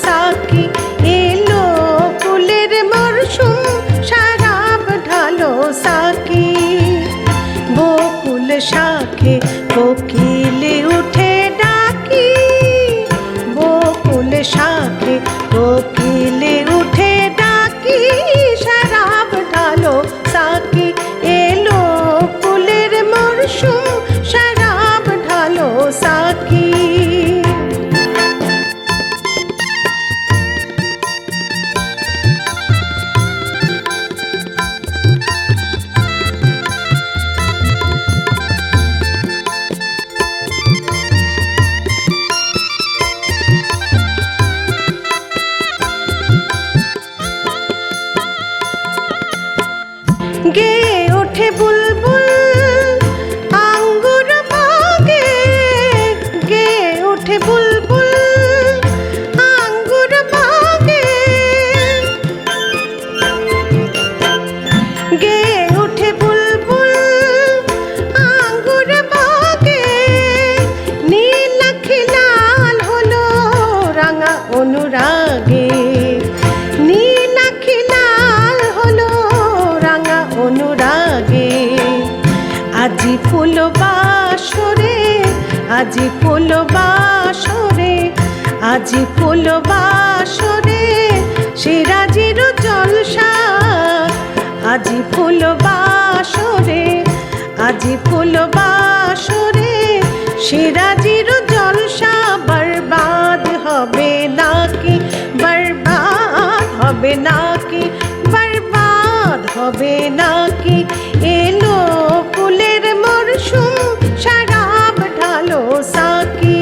Psaki, এলো ফুলের মরশুম, শরাব ঢালো সাকি। বকুল শাখে কোকিল উঠে ডাকি, বকুল শাখে কোকিল উঠে ডাকি, শরাব ঢালো সাকি, এলো ফুলের মরশুম, শরাব ঢালো সাকি। গে ওঠে বুলবুল আঙ্গুর বাগে, গে ওঠে বুলবুল আঙ্গুর বাগে, গে ওঠে বুলবুল আঙ্গুর বাগে। নীল আঁখি লাল হলো রাঙা অনুরাগে, নীল আঁখি লাল হলো রাঙা অনুরাগে। আজি ফুল বাসরে, আজি ফুল বাসরে, আজি ফুল বাসরে, সিরাজির জলসা। আজি ফুল বাসরে, আজি ফুল বাসরে, সিরাজির জলসা। বরবাদ হবে নাকি, বরবাদ হবে নাকি, বরবাদ হবে নাকি, এলো ফুলের মরশুম, শরাব ঢালো সাকি।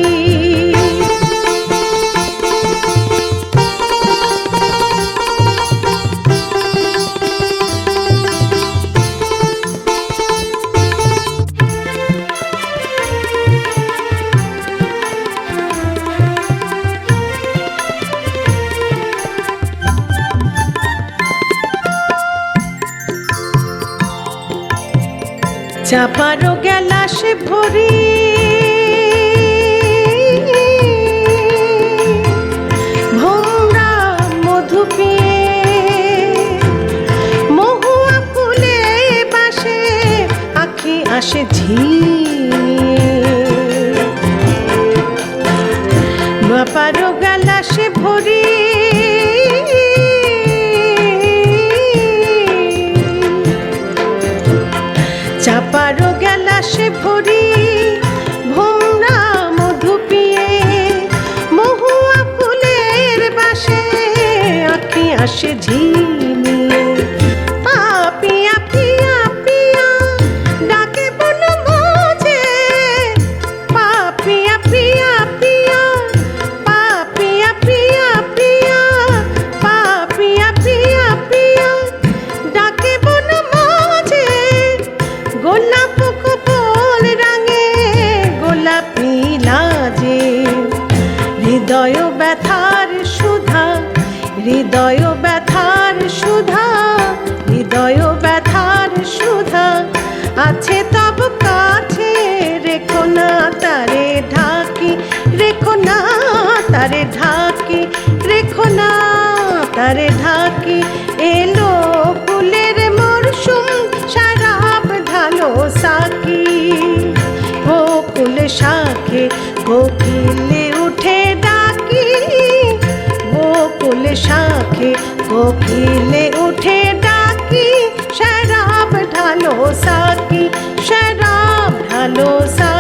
চাপারো গেলাসে ভরি, ভোমরা মধু পিয়ে, মহুয়া ফুলে বাসে আখি আসে ঝিমিয়ে। চাপারো গেলাসে ভরি, চাপারো গেলাসে ভরি, ভোমরা মধু পিয়ে, মহুয়া ফুলের বাসে আঁখি আসে ঝিমিয়ে। পাপিয়া পিয়া পিয়া ডাকে বন মাঝে, পাপিয়া পিয়া পিয়া, পাপিয়া পিয়া পিয়া, পাপিয়া পিয়া পিয়া ডাকে বন মাঝে। গোলাপ কপল রাঙে গোলাপি লাজে, হৃদয় ব্যথার সুধা, হৃদয় ব্যথার সুধা, হৃদয় ব্যথার সুধা আছে তব কাছে। রেখো না তারে ঢাকি, রেখো না তারে ঢাকি, রেখো না তারে ঢাকি, এলো ফুলের মরশুম, শরাব ঢালো সাকি। বকুল শাখে কোকিল উঠে ডাকি, বকুল শাখে কোকিল উঠে ডাকি, শরাব ঢালো সাকি, শরাব ঢালো সাকি।